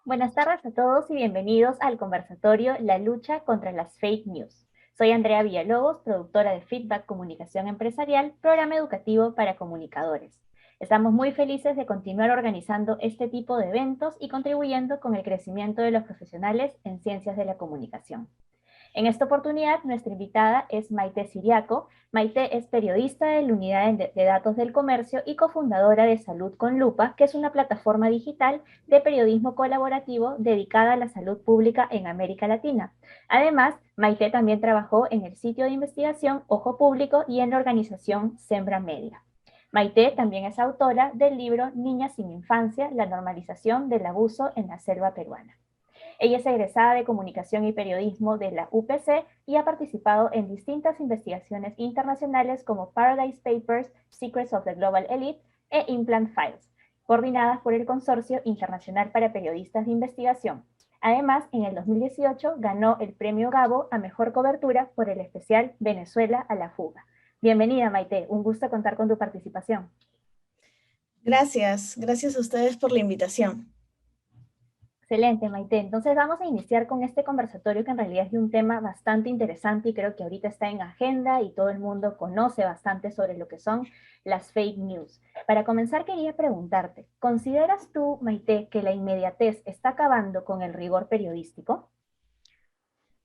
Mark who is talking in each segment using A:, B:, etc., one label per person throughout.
A: Buenas tardes a todos y bienvenidos al conversatorio La lucha contra las fake news. Soy Andrea Villalobos, productora de Feedback Comunicación Empresarial, programa educativo para comunicadores. Estamos muy felices de continuar organizando este tipo de eventos y contribuyendo con el crecimiento de los profesionales en ciencias de la comunicación. En esta oportunidad, nuestra invitada es Maite Siriaco. Maite es periodista de la Unidad de Datos del Comercio y cofundadora de Salud con Lupa, que es una plataforma digital de periodismo colaborativo dedicada a la salud pública en América Latina. Además, Maite también trabajó en el sitio de investigación Ojo Público y en la organización Sembra Media. Maite también es autora del libro Niñas sin Infancia, la normalización del abuso en la selva peruana. Ella es egresada de Comunicación y Periodismo de la UPC y ha participado en distintas investigaciones internacionales como Paradise Papers, Secrets of the Global Elite e Implant Files, coordinadas por el Consorcio Internacional para Periodistas de Investigación. Además, en el 2018 ganó el Premio Gabo a Mejor Cobertura por el especial Venezuela a la fuga. Bienvenida, Maite, un gusto contar con tu participación.
B: Gracias a ustedes por la invitación.
A: Excelente, Maite. Entonces vamos a iniciar con este conversatorio que en realidad es de un tema bastante interesante y creo que ahorita está en agenda y todo el mundo conoce bastante sobre lo que son las fake news. Para comenzar quería preguntarte, ¿consideras tú, Maite, que la inmediatez está acabando con el rigor periodístico?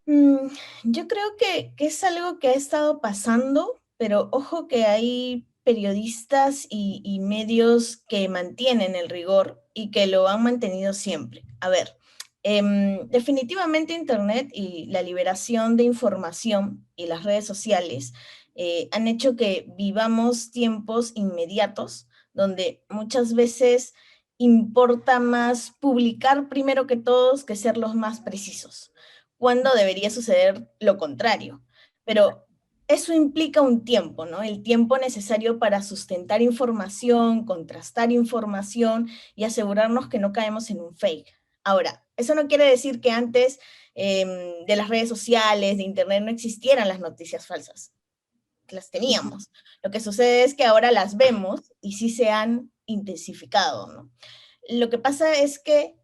B: Mm, yo creo que es algo que ha estado pasando, pero ojo que hay periodistas y medios que mantienen el rigor y que lo han mantenido siempre. A ver, definitivamente Internet y la liberación de información y las redes sociales han hecho que vivamos tiempos inmediatos, donde muchas veces importa más publicar primero que todos que ser los más precisos, cuando debería suceder lo contrario. Pero eso implica un tiempo, ¿no? El tiempo necesario para sustentar información, contrastar información y asegurarnos que no caemos en un fake. Ahora, eso no quiere decir que antes de las redes sociales, de Internet, no existieran las noticias falsas. Las teníamos. Lo que sucede es que ahora las vemos y sí se han intensificado, ¿no? Lo que pasa es que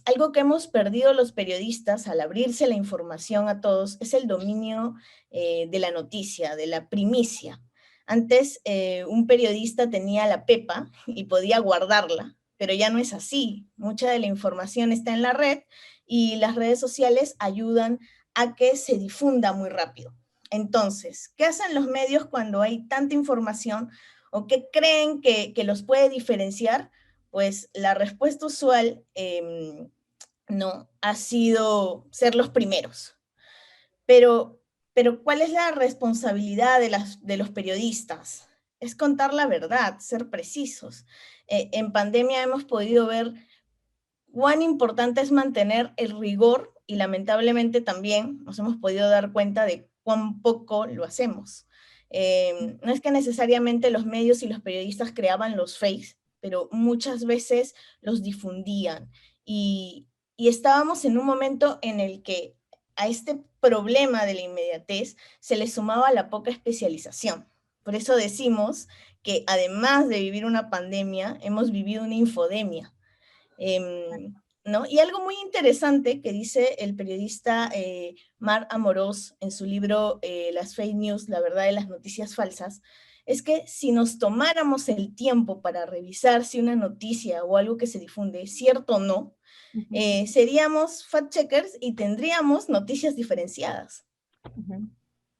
B: algo que hemos perdido los periodistas al abrirse la información a todos es el dominio de la noticia, de la primicia. Antes un periodista tenía la pepa y podía guardarla, pero ya no es así. Mucha de la información está en la red y las redes sociales ayudan a que se difunda muy rápido. Entonces, ¿qué hacen los medios cuando hay tanta información o qué creen que los puede diferenciar? Pues la respuesta usual no ha sido ser los primeros. Pero, pero ¿cuál es la responsabilidad de los periodistas? Es contar la verdad, ser precisos. En pandemia hemos podido ver cuán importante es mantener el rigor y lamentablemente también nos hemos podido dar cuenta de cuán poco lo hacemos. No es que necesariamente los medios y los periodistas creaban los fakes, pero muchas veces los difundían y estábamos en un momento en el que a este problema de la inmediatez se le sumaba la poca especialización. Por eso decimos que además de vivir una pandemia, hemos vivido una infodemia. ¿No? Y algo muy interesante que dice el periodista Mar Amorós en su libro Las fake news, la verdad de las noticias falsas, es que si nos tomáramos el tiempo para revisar si una noticia o algo que se difunde es cierto o no, seríamos fact-checkers y tendríamos noticias diferenciadas.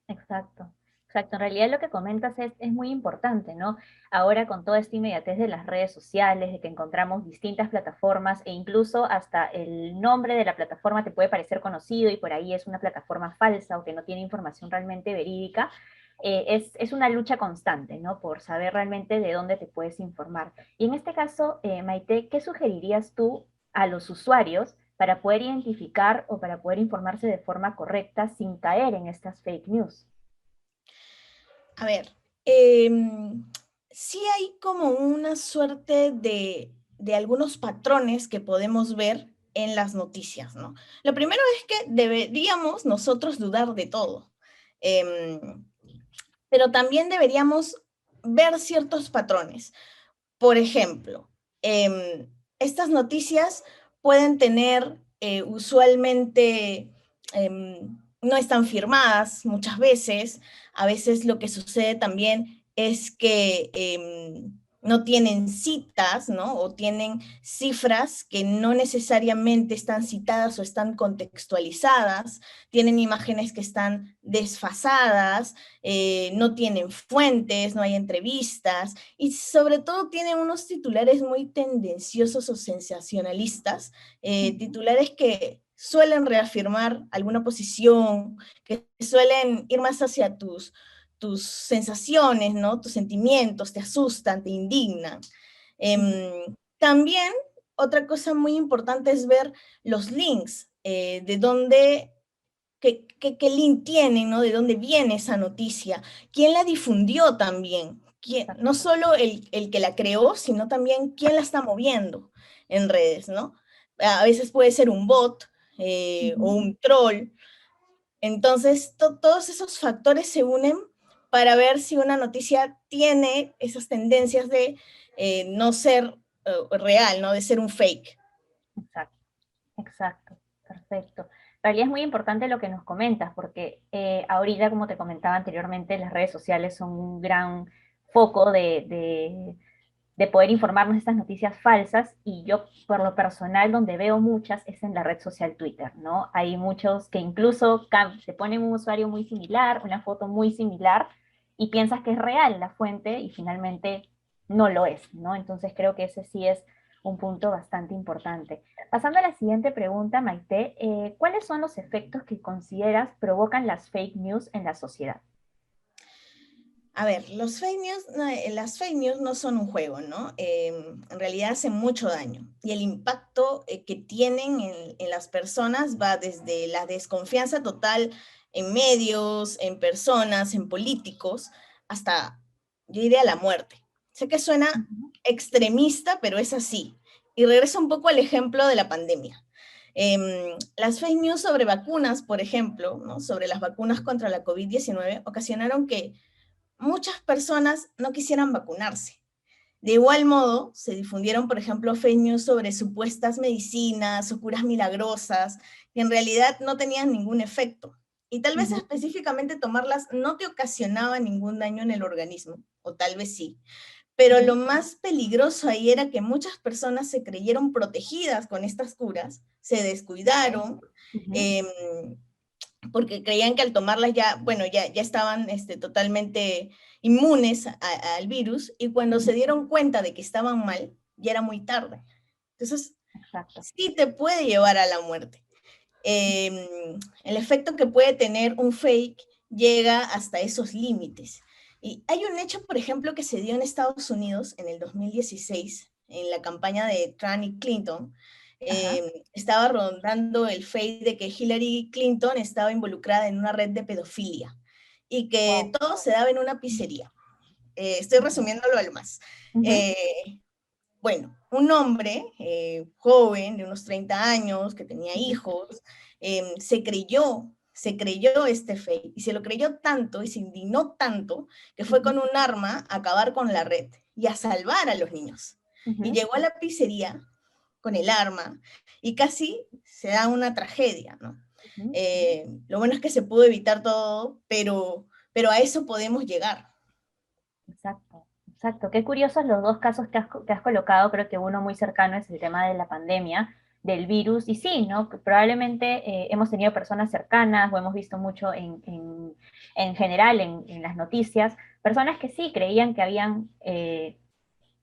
A: Exacto, exacto. En realidad lo que comentas es muy importante, ¿no? Ahora con toda esta inmediatez de las redes sociales, de que encontramos distintas plataformas e incluso hasta el nombre de la plataforma te puede parecer conocido y por ahí es una plataforma falsa o que no tiene información realmente verídica, es una lucha constante, ¿no? Por saber realmente de dónde te puedes informar. Y en este caso, Maite, ¿qué sugerirías tú a los usuarios para poder identificar o para poder informarse de forma correcta sin caer en estas fake news?
B: A ver, eh, sí hay como una suerte de algunos patrones que podemos ver en las noticias, ¿no? Lo primero es que deberíamos nosotros dudar de todo, eh, pero también deberíamos ver ciertos patrones. Por ejemplo, estas noticias pueden tener usualmente, no están firmadas muchas veces. A veces lo que sucede también es que no tienen citas, ¿no? O tienen cifras que no necesariamente están citadas o están contextualizadas, tienen imágenes que están desfasadas, no tienen fuentes, no hay entrevistas, y sobre todo tienen unos titulares muy tendenciosos o sensacionalistas, titulares que suelen reafirmar alguna posición, que suelen ir más hacia tus sensaciones, ¿no? Tus sentimientos, te asustan, te indignan. También otra cosa muy importante es ver los links, de dónde, qué link tienen, ¿no? De dónde viene esa noticia, quién la difundió también, no solo el que la creó, sino también quién la está moviendo en redes, ¿no? A veces puede ser un bot o un troll. Entonces, todos esos factores se unen para ver si una noticia tiene esas tendencias de no ser real, ¿no? De ser un fake.
A: Exacto, exacto, perfecto. En realidad es muy importante lo que nos comentas, porque ahorita, como te comentaba anteriormente, las redes sociales son un gran foco de poder informarnos de estas noticias falsas, y yo por lo personal donde veo muchas es en la red social Twitter, ¿no? Hay muchos que incluso se ponen un usuario muy similar, una foto muy similar, y piensas que es real la fuente y finalmente no lo es, ¿no? Entonces creo que ese sí es un punto bastante importante. Pasando a la siguiente pregunta, Maite, ¿cuáles son los efectos que consideras provocan las fake news en la sociedad?
B: A ver, las fake news no son un juego, ¿no? En realidad hacen mucho daño y el impacto que tienen en las personas va desde la desconfianza total en medios, en personas, en políticos, hasta, yo diría, la muerte. Sé que suena
A: Ujú.
B: extremista, pero es así. Y regreso un poco al ejemplo de la pandemia. Las fake news sobre vacunas, por ejemplo, ¿no? Sobre las vacunas contra la COVID-19, ocasionaron que muchas personas no quisieran vacunarse. De igual modo, se difundieron, por ejemplo, fake news sobre supuestas medicinas o curas milagrosas que en realidad no tenían ningún efecto. Y tal vez
A: Ujú.
B: específicamente tomarlas no te ocasionaba ningún daño en el organismo, o tal vez sí. Pero lo
A: Ujú.
B: más peligroso ahí era que muchas personas se creyeron protegidas con estas curas, se
A: Ok.
B: descuidaron,
A: Ujú.
B: eh, porque creían que al tomarlas ya, bueno, ya estaban totalmente inmunes al virus, y cuando se
A: Ujú.
B: dieron cuenta de que estaban mal, ya era muy tarde. Entonces,
A: Exacto.
B: sí te puede llevar a la muerte. El efecto que puede tener un fake llega hasta esos límites. Y hay un hecho, por ejemplo, que se dio en Estados Unidos en el 2016, en la campaña de Trump y Clinton.
A: Ajá.
B: Estaba rondando el fake de que Hillary Clinton estaba involucrada en una red de pedofilia y que
A: Wow.
B: todo se daba en una pizzería. Estoy resumiéndolo al más.
A: Ujú.
B: Eh, bueno, un hombre joven de unos 30 años que tenía
A: Ujú.
B: hijos, se creyó este fake y se lo creyó tanto y se indignó tanto que fue
A: Ujú.
B: con un arma a acabar con la red y a salvar a los niños. Y
A: Ujú.
B: llegó a la pizzería con el arma y casi se da una tragedia, ¿no?
A: Ujú.
B: Lo bueno es que se pudo evitar todo, pero a eso podemos llegar.
A: Exacto, exacto. Qué curiosos los dos casos que has colocado. Creo que uno muy cercano es el tema de la pandemia, del virus. Y sí, ¿no? Que probablemente hemos tenido personas cercanas o hemos visto mucho en general en las noticias, personas que sí creían que habían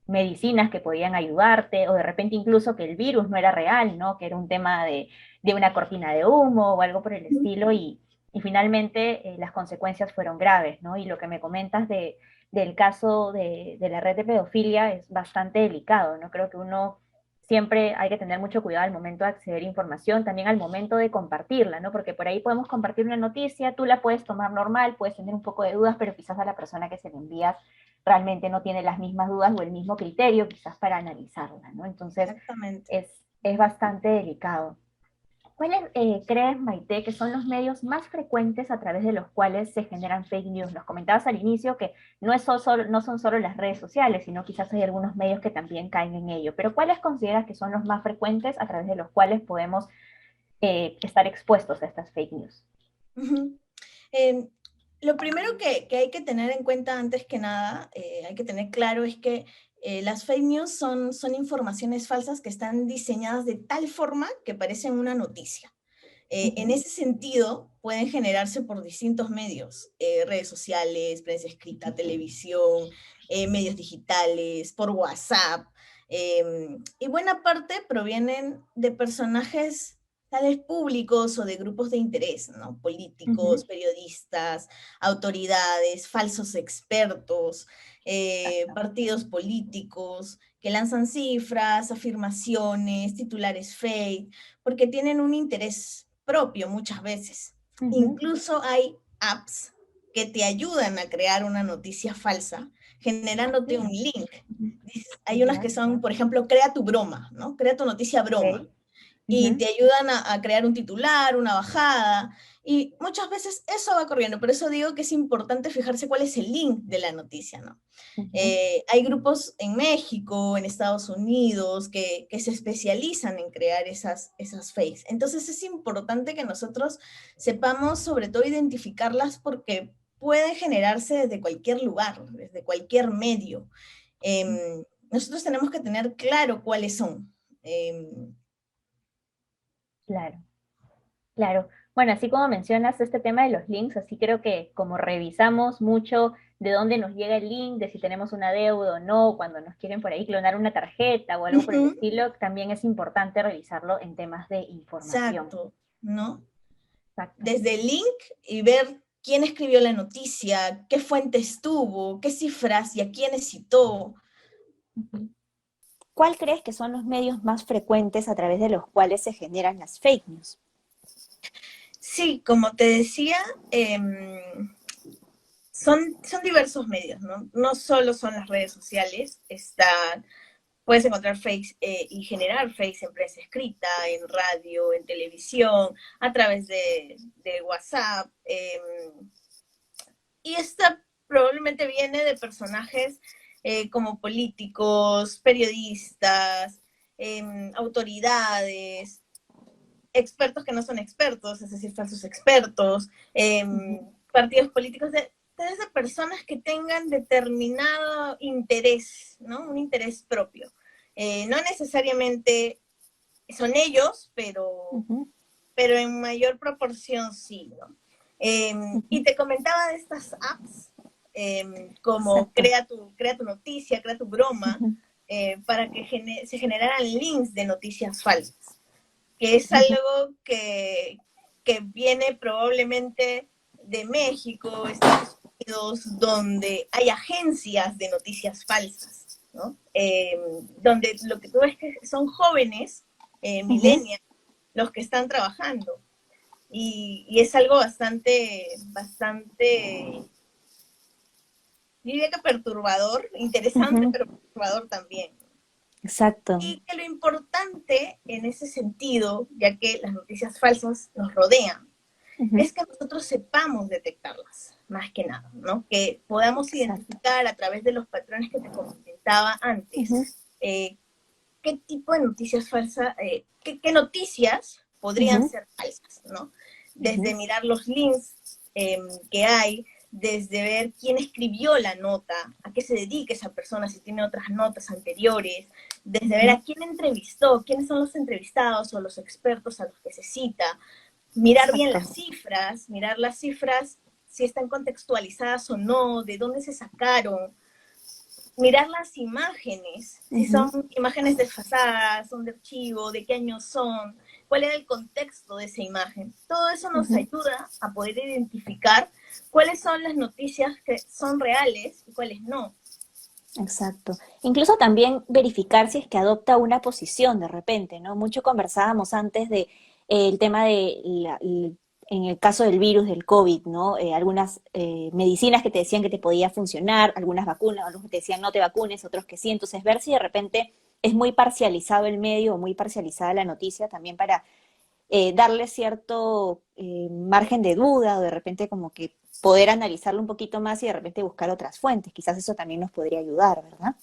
A: medicinas que podían ayudarte, o de repente incluso que el virus no era real, ¿no? Que era un tema de una cortina de humo o algo por el estilo, y finalmente las consecuencias fueron graves, ¿no? Y lo que me comentas del caso de la red de pedofilia es bastante delicado, ¿no? Creo que uno siempre hay que tener mucho cuidado al momento de acceder a información, también al momento de compartirla, ¿no? Porque por ahí podemos compartir una noticia, tú la puedes tomar normal, puedes tener un poco de dudas, pero quizás a la persona que se le envías realmente no tiene las mismas dudas o el mismo criterio quizás para analizarla, ¿no? Entonces
B: Exactamente.
A: es bastante delicado. ¿Cuáles crees, Maite, que son los medios más frecuentes a través de los cuales se generan fake news? Nos comentabas al inicio que no son solo las redes sociales, sino quizás hay algunos medios que también caen en ello. Pero ¿cuáles consideras que son los más frecuentes a través de los cuales podemos estar expuestos a estas fake news?
B: Ujú. Eh, lo primero que hay que tener en cuenta antes que nada, hay que tener claro es que las fake news son informaciones falsas que están diseñadas de tal forma que parecen una noticia. En
A: Ujú,
B: ese sentido, pueden generarse por distintos medios, redes sociales, prensa escrita, televisión, medios digitales, por WhatsApp, y buena parte provienen de personajes tales públicos o de grupos de interés, ¿no? Políticos,
A: ujú,
B: periodistas, autoridades, falsos expertos,
A: exacto.
B: partidos políticos que lanzan cifras, afirmaciones, titulares fake, porque tienen un interés propio muchas veces.
A: Ujú,
B: Incluso hay apps que te ayudan a crear una noticia falsa generándote un
A: ok,
B: link.
A: ujú,
B: Hay unas
A: ya,
B: que son, por ejemplo, crea tu broma, ¿no? Crea tu noticia broma
A: ok,
B: y
A: ujú,
B: te ayudan a crear un titular, una bajada, y muchas veces eso va corriendo, por eso digo que es importante fijarse cuál es el link de la noticia, ¿no?
A: ujú,
B: Hay grupos en México, en Estados Unidos, que se especializan en crear esas fakes. Entonces es importante que nosotros sepamos sobre todo identificarlas porque pueden generarse desde cualquier lugar, desde cualquier medio. Nosotros tenemos que tener claro cuáles son.
A: claro. Claro. Bueno, así como mencionas este tema de los links, así creo que como revisamos mucho de dónde nos llega el link, de si tenemos una deuda o no, cuando nos quieren por ahí clonar una tarjeta o algo por el
B: Ujú,
A: estilo, también es importante revisarlo en temas de información.
B: exacto, ¿no?
A: Exacto.
B: Desde el link y ver quién escribió la noticia, qué fuentes tuvo, qué cifras y a quiénes citó.
A: Ujú. ¿Cuál crees que son los medios más frecuentes a través de los cuales se generan las fake news?
B: Sí, como te decía, son diversos medios, ¿no? No solo son las redes sociales, puedes encontrar fakes y generar fakes en prensa escrita, en radio, en televisión, a través de WhatsApp. Y esta probablemente viene de personajes como políticos, periodistas, autoridades, expertos que no son expertos, es decir, falsos expertos,
A: Ujú,
B: partidos políticos, de personas que tengan determinado interés, ¿no? Un interés propio. No necesariamente son ellos,
A: ujú,
B: pero en mayor proporción sí, ¿no? Y
A: ujú.
B: te comentaba de estas apps, como
A: Exacto.
B: crea tu noticia, crea tu broma,
A: Ujú,
B: para que se generaran links de noticias falsas, que es
A: ujú,
B: algo que viene probablemente de México, Estados Unidos, donde hay agencias de noticias falsas, ¿no? Donde lo que tú ves que son jóvenes,
A: ujú.
B: millennials, los que están trabajando. Y es algo bastante, diría que perturbador, interesante,
A: Ujú,
B: pero perturbador también.
A: exacto.
B: Y que lo importante en ese sentido, ya que las noticias falsas nos rodean,
A: Ujú,
B: es que nosotros sepamos detectarlas, más que nada, ¿no? Que podamos
A: exacto.
B: identificar a través de los patrones que te comentaba
A: Ujú,
B: antes, qué tipo de noticias falsas, qué noticias podrían
A: ujú,
B: ser falsas, ¿no? Desde
A: ujú,
B: mirar los links que hay, desde ver quién escribió la nota, a qué se dedica esa persona, si tiene otras notas anteriores, desde ver
A: ujú,
B: a quién entrevistó, quiénes son los entrevistados o los expertos a los que se cita, mirar bien
A: exacto.
B: mirar las cifras, si están contextualizadas o no, de dónde se sacaron, mirar las imágenes, si
A: Ujú,
B: son imágenes desfasadas, son de archivo, de qué año son, cuál era el contexto de esa imagen. Todo eso nos
A: ujú,
B: ayuda a poder identificar cuáles son las noticias que son reales y cuáles no.
A: exacto. Incluso también verificar si es que adopta una posición de repente, ¿no? Mucho conversábamos antes de el tema de en el caso del virus del COVID, ¿no? Algunas medicinas que te decían que te podía funcionar, algunas vacunas, algunos que te decían no te vacunes, otros que sí. Entonces, ver si de repente es muy parcializado el medio o muy parcializada la noticia también para darle cierto margen de duda o de repente como que poder analizarlo un poquito más y de repente buscar otras fuentes. Quizás eso también nos podría ayudar, ¿verdad?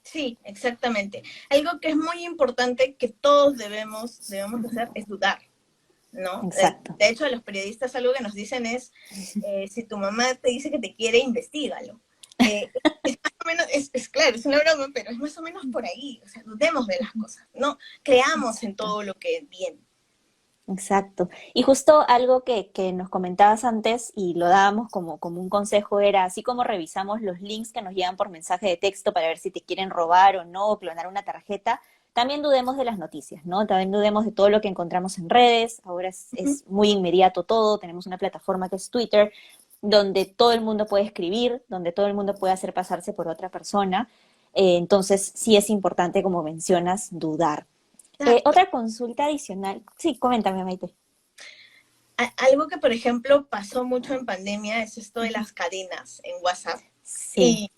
B: Sí, exactamente. Algo que es muy importante que todos debemos hacer es dudar, ¿no?
A: Exacto.
B: De hecho, a los periodistas algo que nos dicen es, si tu mamá te dice que te quiere, investígalo. Es más o menos, es claro, es una broma, pero es más o menos por ahí. O sea, dudemos de las cosas, no creamos en
A: Exacto.
B: todo lo que viene.
A: Exacto. Y justo algo que nos comentabas antes y lo dábamos como un consejo era, así como revisamos los links que nos llegan por mensaje de texto para ver si te quieren robar o no, o clonar una tarjeta, también dudemos de las noticias, ¿no? También dudemos de todo lo que encontramos en redes. Ahora es muy inmediato todo. Tenemos una plataforma que es Twitter, donde todo el mundo puede escribir, donde todo el mundo puede hacer pasarse por otra persona. Entonces, sí es importante, como mencionas, dudar.
B: Exacto.
A: Otra consulta adicional. Sí, coméntame, Maite.
B: Algo que, por ejemplo, pasó mucho en pandemia es esto de
A: Ujú.
B: las cadenas en WhatsApp.
A: Sí.
B: Y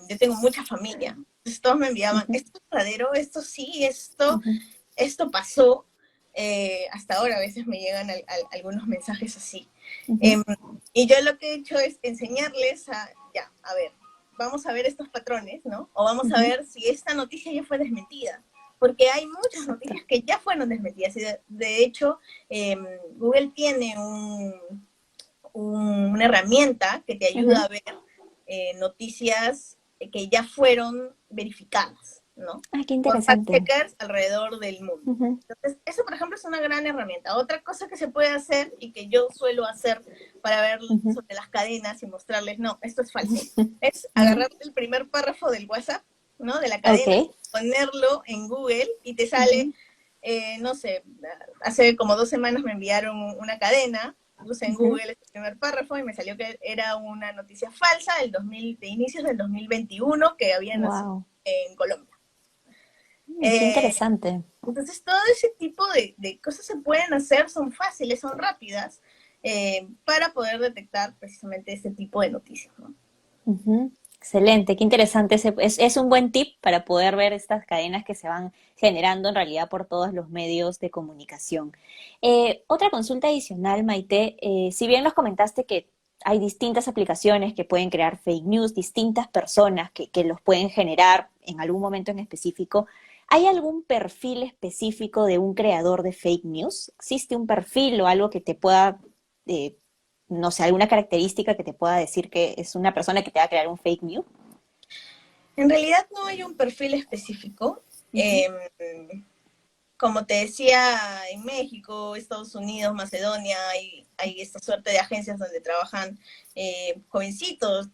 B: yo tengo mucha familia. Entonces todos me enviaban,
A: Ujú,
B: esto es verdadero, esto sí,
A: ujú,
B: esto pasó. Hasta ahora a veces me llegan algunos mensajes así.
A: ujú.
B: Eh, y yo lo que he hecho es enseñarles ya, a ver, vamos a ver estos patrones, ¿no? O vamos a
A: Ujú.
B: ver si esta noticia ya fue desmentida. Porque hay muchas
A: Exacto.
B: noticias que ya fueron desmentidas. Y de hecho, Google tiene una herramienta que te ayuda
A: Ujú.
B: a ver noticias que ya fueron verificadas, ¿no?
A: Ah, qué
B: Por
A: interesante.
B: fact-checkers alrededor del mundo.
A: Ujú,
B: Entonces, eso, por ejemplo, es una gran herramienta. Otra cosa que se puede hacer y que yo suelo hacer para ver
A: ujú,
B: sobre las cadenas y mostrarles, no, esto es falso,
A: ujú,
B: es
A: ujú.
B: agarrar el primer párrafo del WhatsApp, ¿no? De la
A: Ok.
B: cadena, ponerlo en Google y te sale,
A: Ujú,
B: no sé, hace como 2 semanas me enviaron una cadena, puse en
A: ujú.
B: Google el primer párrafo y me salió que era una noticia falsa de inicios del 2021 que había nacido
A: Wow.
B: en Colombia.
A: Qué
B: Eh,
A: interesante.
B: entonces, todo ese tipo de cosas se pueden hacer, son fáciles, son rápidas, para poder detectar precisamente este tipo de noticias, ¿no?
A: Ujú. Excelente, qué interesante. Es un buen tip para poder ver estas cadenas que se van generando en realidad por todos los medios de comunicación. Otra consulta adicional, Maite, si bien nos comentaste que hay distintas aplicaciones que pueden crear fake news, distintas personas que los pueden generar en algún momento en específico, ¿hay algún perfil específico de un creador de fake news? ¿Existe un perfil o algo que te pueda eh, no sé, alguna característica que te pueda decir que es una persona que te va a crear un fake news?
B: En realidad no hay un perfil específico.
A: Ujú,
B: Como te decía, en México, Estados Unidos, Macedonia, hay esta suerte de agencias donde trabajan jovencitos,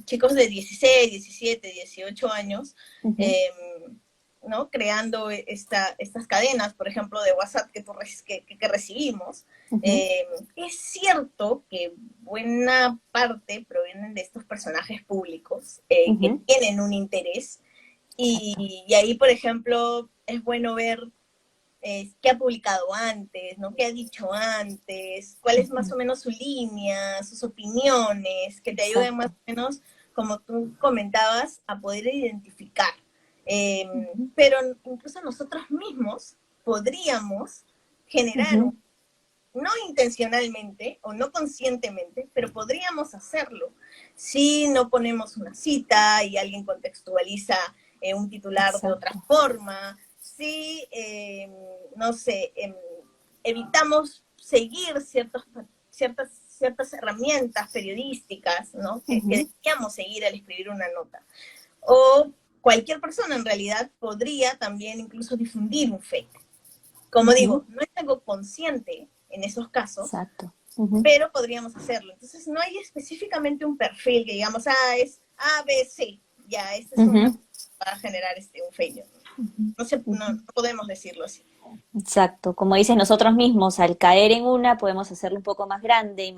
B: chicos de 16, 17, 18 años,
A: ujú,
B: eh, ¿no? Creando estas cadenas, por ejemplo, de WhatsApp que recibimos.
A: ujú,
B: Eh, es cierto que buena parte provienen de estos personajes públicos que
A: ujú.
B: tienen un interés
A: Exacto.
B: y ahí, por ejemplo, es bueno ver qué ha publicado antes, ¿no? ¿Qué ha dicho antes? ¿Cuál es más
A: Ujú,
B: o menos su línea, sus opiniones? Que te ayuden más
A: exacto.
B: o menos, como tú comentabas, a poder identificar. Eh,
A: Ujú,
B: pero incluso nosotros mismos podríamos generar
A: ujú,
B: no intencionalmente o no conscientemente, pero podríamos hacerlo si no ponemos una cita y alguien contextualiza un titular de otra
A: exacto.
B: forma, si, no sé, evitamos seguir ciertas herramientas periodísticas, ¿no? Que
A: Ujú,
B: deberíamos seguir al escribir una nota. O cualquier persona en realidad podría también incluso difundir un fake. Como
A: ujú,
B: digo, no es algo consciente en esos casos,
A: exacto. Ujú,
B: pero podríamos hacerlo. Entonces, no hay específicamente un perfil que digamos, es A, B, C. Ya, esta es una
A: ujú,
B: para generar un fake news.
A: ujú,
B: No
A: ujú.
B: podemos decirlo así.
A: Exacto, como dices nosotros mismos, al caer en una podemos hacerlo un poco más grande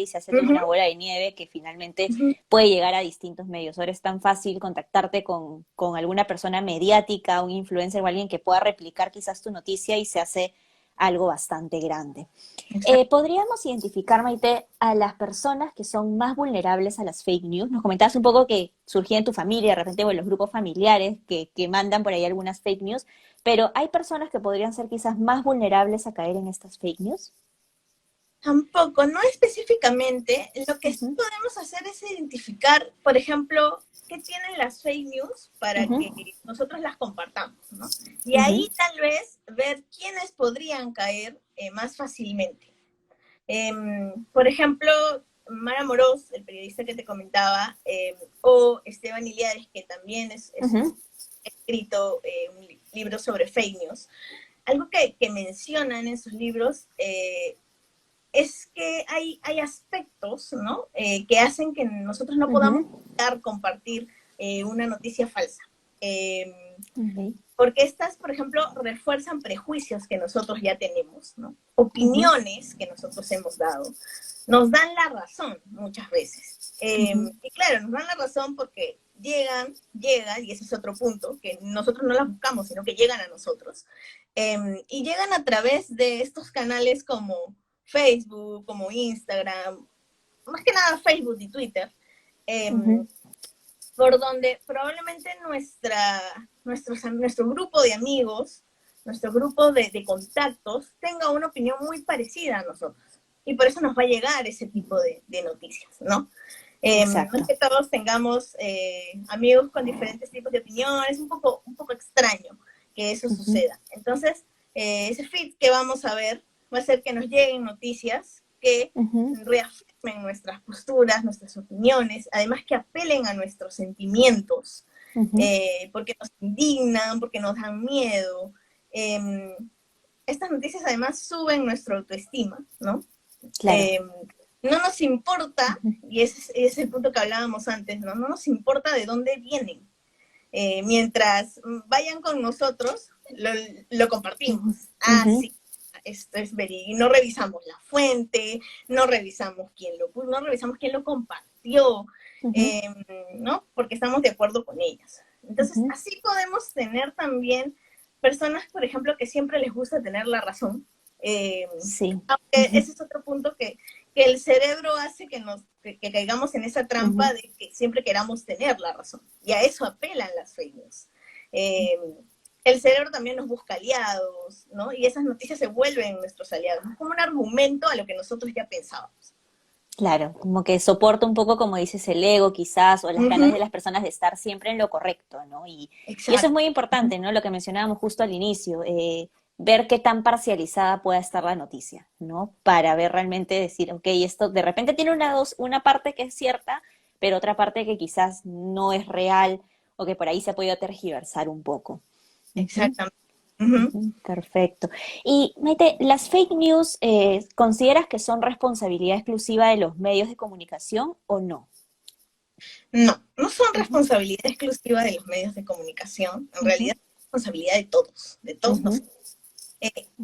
A: y se hace como
B: Uh -huh,
A: una bola de nieve que finalmente
B: uh -huh.
A: puede llegar a distintos medios. Ahora es tan fácil contactarte con alguna persona mediática, un influencer o alguien que pueda replicar quizás tu noticia y se hace algo bastante grande.
B: Exacto.
A: ¿Podríamos identificar, Maite, a las personas que son más vulnerables a las fake news? Nos comentabas un poco que surgía en tu familia, de repente, o en los grupos familiares que mandan por ahí algunas fake news, pero ¿hay personas que podrían ser quizás más vulnerables a caer en estas fake news?
B: Tampoco, no específicamente. Lo que sí
A: Ujú,
B: podemos hacer es identificar, por ejemplo, qué tienen las fake news para
A: ujú,
B: que nosotros las compartamos, ¿no? Y
A: ujú,
B: ahí tal vez ver quiénes podrían caer más fácilmente. Por ejemplo, Mara Morós, el periodista que te comentaba, o Esteban Iliares, que también es
A: ujú,
B: escrito un libro sobre fake news. Algo que mencionan en sus libros es que hay aspectos, ¿no? Que hacen que nosotros no podamos
A: ujú,
B: compartir una noticia falsa. Eh,
A: ok,
B: porque estas, por ejemplo, refuerzan prejuicios que nosotros ya tenemos, ¿no?
A: ujú,
B: Opiniones que nosotros hemos dado, nos dan la razón muchas veces.
A: ujú,
B: Y claro, nos dan la razón porque llegan, y ese es otro punto, que nosotros no las buscamos, sino que llegan a nosotros. Y llegan a través de estos canales como Facebook, como Instagram, más que nada Facebook y Twitter, eh,
A: ujú,
B: por donde probablemente nuestro grupo de amigos, nuestro grupo de contactos, tenga una opinión muy parecida a nosotros. Y por eso nos va a llegar ese tipo de noticias, ¿no? No es
A: exacto.
B: que todos tengamos amigos con diferentes tipos de opiniones, es un poco extraño que eso
A: Ujú,
B: suceda. Entonces, ese feed que vamos a ver va a ser que nos lleguen noticias que
A: ujú,
B: reafirmen nuestras posturas, nuestras opiniones, además que apelen a nuestros sentimientos,
A: ujú,
B: porque nos indignan, porque nos dan miedo. Eh, Estas noticias además suben nuestra autoestima, ¿no?
A: claro.
B: Eh, no nos importa,
A: Ujú,
B: y ese es el punto que hablábamos antes, ¿no? No nos importa de dónde vienen. Mientras vayan con nosotros, lo
A: ujú,
B: compartimos. Ah,
A: ujú,
B: sí, esto es verídico. No revisamos la fuente, no revisamos quién lo puso, no revisamos quién lo compartió,
A: ujú,
B: eh, ¿no? Porque estamos de acuerdo con ellas. Entonces,
A: ujú.
B: así podemos tener también personas, por ejemplo, que siempre les gusta tener la razón. Eh,
A: Sí.
B: Aunque
A: Ujú,
B: ese es otro punto que el cerebro hace que caigamos en esa
A: ujú.
B: trampa de que siempre queramos tener la razón. Y a eso apelan las fake news. Eh, el cerebro también nos busca aliados, ¿no? Y esas noticias se vuelven nuestros aliados. Es como un argumento a lo que nosotros ya pensábamos.
A: Claro, como que soporta un poco, como dices, el ego quizás, o las
B: Uh
A: ganas
B: -huh,
A: de las personas de estar siempre en lo correcto, ¿no? Y eso es
B: exacto.
A: muy importante, ¿no? Lo que mencionábamos justo al inicio, ver qué tan parcializada pueda estar la noticia, ¿no? Para ver realmente, decir, ok, esto de repente tiene una parte que es cierta, pero otra parte que quizás no es real, o que por ahí se ha podido tergiversar un poco. Ujú.
B: Exactamente. Uh -huh.
A: Ujú, perfecto. Y Maite, ¿las fake news consideras que son responsabilidad exclusiva de los medios de comunicación o no?
B: No, no son
A: Ujú,
B: responsabilidad exclusiva de los medios de comunicación. En
A: ujú,
B: realidad, es responsabilidad de todos
A: ujú,
B: nosotros.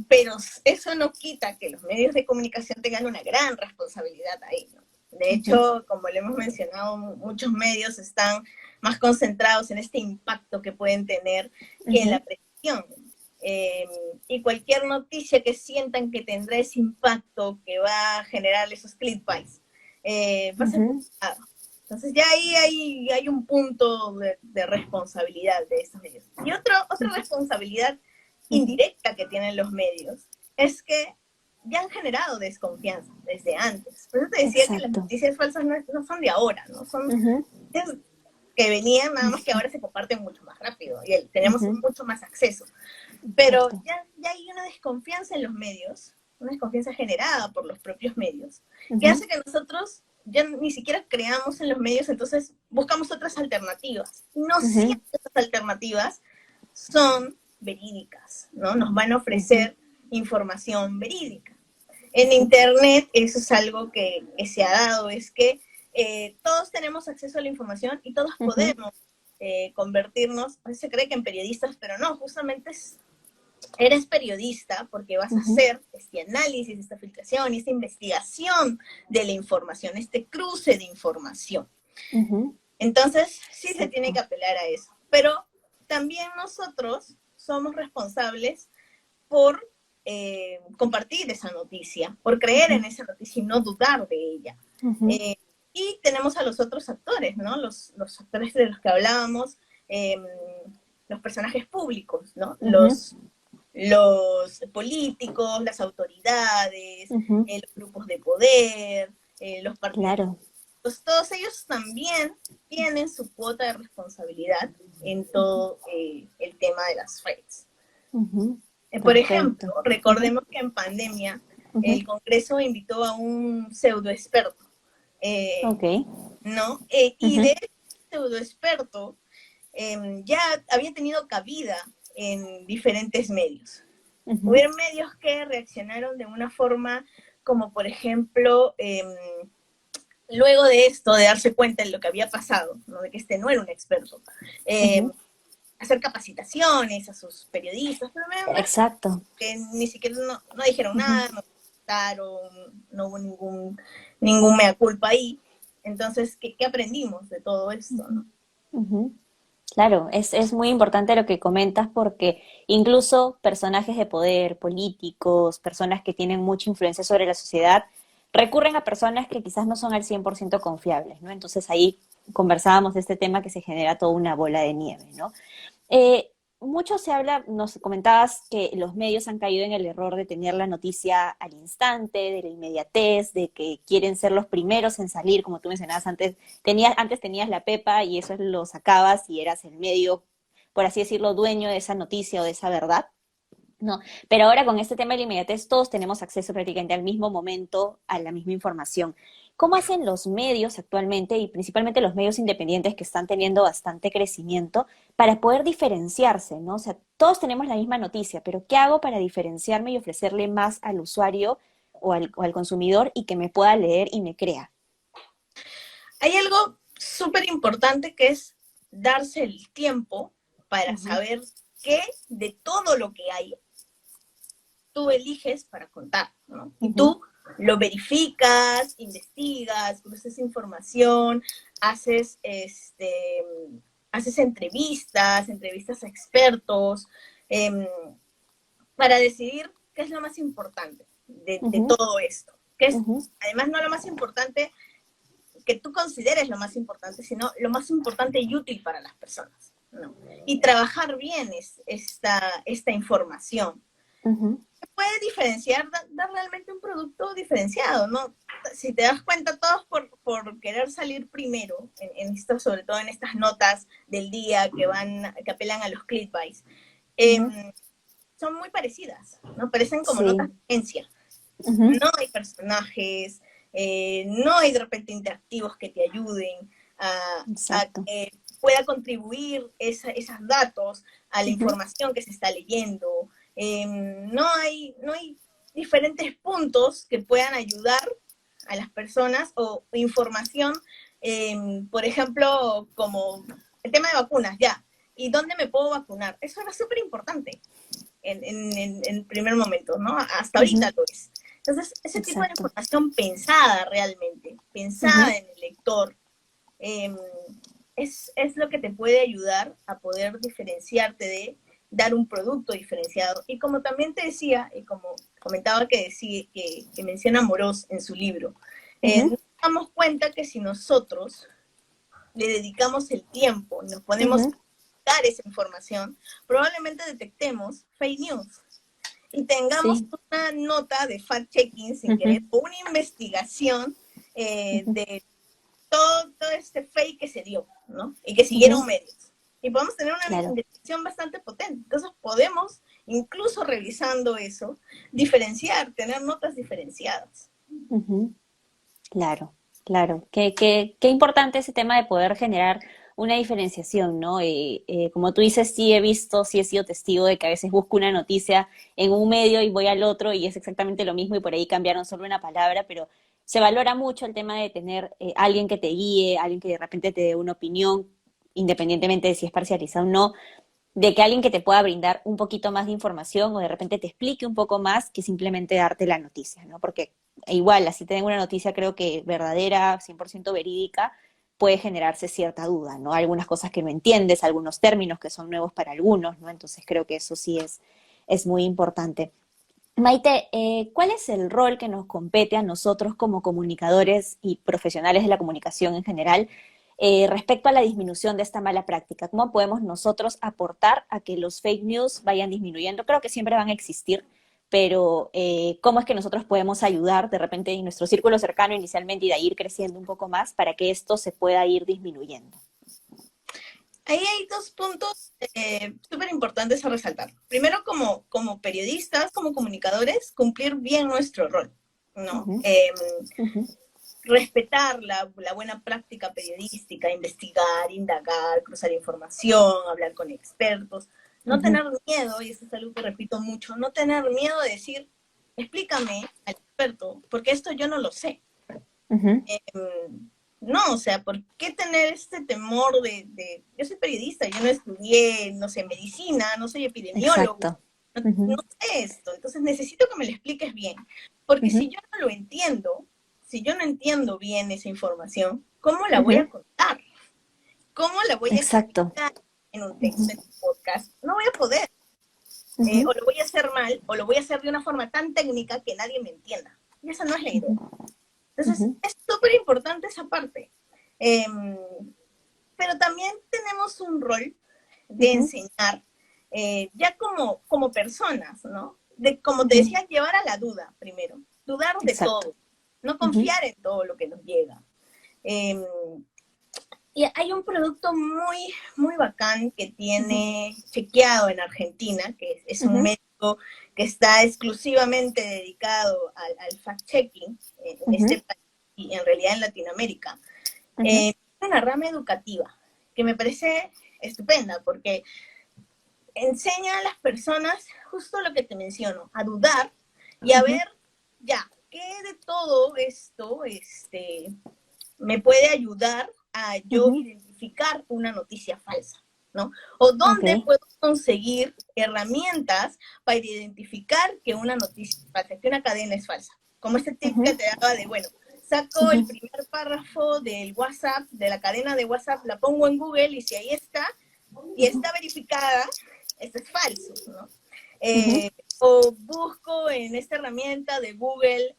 B: Pero eso no quita que los medios de comunicación tengan una gran responsabilidad ahí, ¿no? De
A: ujú,
B: hecho, como le hemos mencionado, muchos medios están más concentrados en este impacto que pueden tener que en
A: ujú,
B: la precisión. Eh, y cualquier noticia que sientan que tendrá ese impacto que va a generar esos clickbaits, va a ser
A: ujú,
B: publicado. Entonces ya ahí hay un punto de responsabilidad de estos medios. Y otra responsabilidad
A: ujú.
B: indirecta que tienen los medios es que ya han generado desconfianza desde antes. Por eso te decía que las
A: Exacto.
B: noticias falsas no son de ahora, no son
A: Ujú,
B: noticias que venían, nada más que ahora se comparten mucho más rápido y tenemos
A: ujú,
B: mucho más acceso. Pero
A: exacto.
B: ya hay una desconfianza en los medios, una desconfianza generada por los propios medios, que
A: Ujú,
B: hace que nosotros ya ni siquiera creamos en los medios, entonces buscamos otras alternativas. No
A: ujú,
B: siempre esas alternativas son verídicas, ¿no? Nos van a
A: ujú,
B: ofrecer información verídica. En Internet eso es algo que se ha dado, es que todos tenemos acceso a la información y todos
A: ujú,
B: podemos convertirnos, a veces se cree que en periodistas, pero no, justamente eres periodista porque vas a
A: ujú,
B: hacer este análisis, esta filtración, esta investigación de la información, este cruce de información.
A: ujú,
B: Entonces, sí se tiene que
A: exacto.
B: apelar a eso. Pero también nosotros somos responsables por compartir esa noticia, por creer en esa noticia y no dudar de ella. Y tenemos a los otros actores, ¿no? Los actores de los que hablábamos, los personajes públicos, ¿no? Los políticos, las autoridades, los grupos de poder, los partidos.
A: Claro.
B: Pues todos ellos también tienen su cuota de responsabilidad en todo el tema de las redes. Por ejemplo, recordemos que en pandemia el Congreso invitó a un pseudo experto, ¿no? Y de ese pseudo experto ya había tenido cabida en diferentes medios. Hubieron medios que reaccionaron de una forma como, por ejemplo, luego de esto, de darse cuenta de lo que había pasado, ¿no? De que este no era un experto, hacer capacitaciones a sus periodistas, pero
A: exacto,
B: que ni siquiera no dijeron nada, no comentaron, no hubo ningún mea culpa ahí. Entonces, ¿qué aprendimos de todo esto, no?
A: Claro, es muy importante lo que comentas porque incluso personajes de poder, políticos, personas que tienen mucha influencia sobre la sociedad, recurren a personas que quizás no son al 100% confiables, ¿no? Entonces ahí conversábamos de este tema que se genera toda una bola de nieve, ¿no? Mucho se habla, nos comentabas que los medios han caído en el error de tener la noticia al instante, de la inmediatez, de que quieren ser los primeros en salir, como tú mencionabas antes, antes tenías la pepa y eso lo sacabas y eras el medio, por así decirlo, dueño de esa noticia o de esa verdad. No, pero ahora con este tema de la inmediatez todos tenemos acceso prácticamente al mismo momento, a la misma información. ¿Cómo hacen los medios actualmente y principalmente los medios independientes que están teniendo bastante crecimiento para poder diferenciarse, ¿no? O sea, todos tenemos la misma noticia, pero ¿qué hago para diferenciarme y ofrecerle más al usuario o al consumidor y que me pueda leer y me crea?
B: Hay algo súper importante que es darse el tiempo para saber qué de todo lo que hay tú eliges para contar, ¿no? Y tú lo verificas, investigas, cruzas información, haces entrevistas a expertos, para decidir qué es lo más importante de todo esto. Que es, además, no lo más importante que tú consideres lo más importante, sino lo más importante y útil para las personas, ¿no? Y trabajar bien esta información. Se puede diferenciar, dar realmente un producto diferenciado, ¿no? Si te das cuenta, todos por querer salir primero, en esto, sobre todo en estas notas del día que apelan a los clickbaits, son muy parecidas, ¿no? Parecen como notas de agencia. No hay personajes, no hay de repente interactivos que te ayuden a que pueda contribuir esos datos a la información que se está leyendo. No hay diferentes puntos que puedan ayudar a las personas o información, por ejemplo, como el tema de vacunas, ya. ¿Y dónde me puedo vacunar? Eso era súper importante en el primer momento, ¿no? Hasta ahorita lo es. Entonces, ese tipo de información pensada realmente, pensada en el lector, es lo que te puede ayudar a poder diferenciarte de dar un producto diferenciado. Y como también te decía, y como comentaba que menciona Morós en su libro, nos damos cuenta que si nosotros le dedicamos el tiempo, nos ponemos a buscar esa información, probablemente detectemos fake news y tengamos una nota de fact-checking sin querer, o una investigación de todo este fake que se dio, ¿no? Y que siguieron medios. Y podemos tener una investigación bastante potente. Entonces podemos, incluso revisando eso, diferenciar, tener notas diferenciadas.
A: Claro, claro. Qué importante ese tema de poder generar una diferenciación, ¿no? Como tú dices, sí he visto, sí he sido testigo de que a veces busco una noticia en un medio y voy al otro y es exactamente lo mismo y por ahí cambiaron solo una palabra, pero se valora mucho el tema de tener alguien que te guíe, alguien que de repente te dé una opinión, independientemente de si es parcializada o no, de que alguien que te pueda brindar un poquito más de información o de repente te explique un poco más que simplemente darte la noticia, ¿no? Porque igual, así te den una noticia creo que verdadera, 100% verídica, puede generarse cierta duda, ¿no? Algunas cosas que no entiendes, algunos términos que son nuevos para algunos, ¿no? Entonces creo que eso sí es muy importante. Maite, ¿cuál es el rol que nos compete a nosotros como comunicadores y profesionales de la comunicación en general respecto a la disminución de esta mala práctica? ¿Cómo podemos nosotros aportar a que los fake news vayan disminuyendo? Creo que siempre van a existir, pero ¿cómo es que nosotros podemos ayudar de repente en nuestro círculo cercano inicialmente y de ahí ir creciendo un poco más para que esto se pueda ir disminuyendo?
B: Ahí hay dos puntos súper importantes a resaltar. Primero, como periodistas, como comunicadores, cumplir bien nuestro rol, ¿no?
A: Ujú, ujú,
B: Respetar la buena práctica periodística, investigar, indagar, cruzar información, hablar con expertos, no
A: ujú,
B: tener miedo, y eso es algo que repito mucho, no tener miedo de decir, explícame al experto, porque esto yo no lo sé.
A: ujú.
B: No, o sea, ¿por qué tener este temor yo soy periodista, yo no estudié, no sé, medicina, no soy epidemiólogo,
A: Exacto.
B: no
A: Ujú,
B: sé esto, entonces necesito que me lo expliques bien, porque si
A: ujú,
B: yo no lo entiendo, si yo no entiendo bien esa información, ¿cómo la voy a
A: ujú.
B: contar? ¿Cómo la voy a
A: Exacto.
B: explicar en un texto,
A: Ujú,
B: en un podcast? No voy a poder,
A: ujú,
B: o lo voy a hacer mal, o lo voy a hacer de una forma tan técnica que nadie me entienda. Y esa no es la idea.
A: ujú,
B: Entonces,
A: ujú,
B: es súper importante esa parte. Eh, pero también tenemos un rol de
A: ujú,
B: enseñar, ya como personas, ¿no? De, como te
A: ujú.
B: decía, llevar a la duda primero, dudar de
A: Exacto.
B: todo, no
A: Ujú,
B: confiar en todo lo que nos llega. Eh, y hay un producto muy, muy bacán que
A: ujú,
B: tiene chequeado en Argentina, que es un
A: ujú,
B: médico que está exclusivamente dedicado al fact-checking en
A: ujú,
B: este país y en realidad en Latinoamérica.
A: ujú,
B: Una rama educativa que me parece estupenda porque enseña a las personas justo lo que te menciono, a dudar y a
A: ujú.
B: ver ya, ¿qué de todo esto me puede ayudar a yo
A: Ujú.
B: identificar una noticia falsa? ¿No? O
A: Ok.
B: dónde puedo conseguir herramientas para identificar que una noticia es falsa, que una cadena es falsa. Como este tip que
A: Ujú,
B: te daba de, bueno, saco el
A: ujú,
B: primer párrafo del WhatsApp, de la cadena de WhatsApp, la pongo en Google y si ahí está y
A: ujú,
B: está verificada, esto es falso, ¿no?
A: ujú,
B: O busco en esta herramienta de Google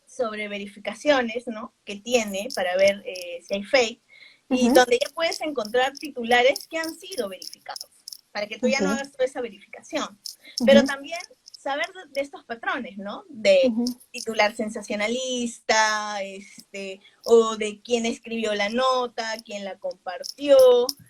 B: sobre verificaciones, ¿no? Que tiene para ver si hay fake, y
A: ujú.
B: donde ya puedes encontrar titulares que han sido verificados, para que tú ya
A: Ok.
B: no hagas toda esa verificación. Pero
A: Ujú,
B: también saber de estos patrones, ¿no? De
A: ujú,
B: titular sensacionalista, o de quién escribió la nota, quién la compartió.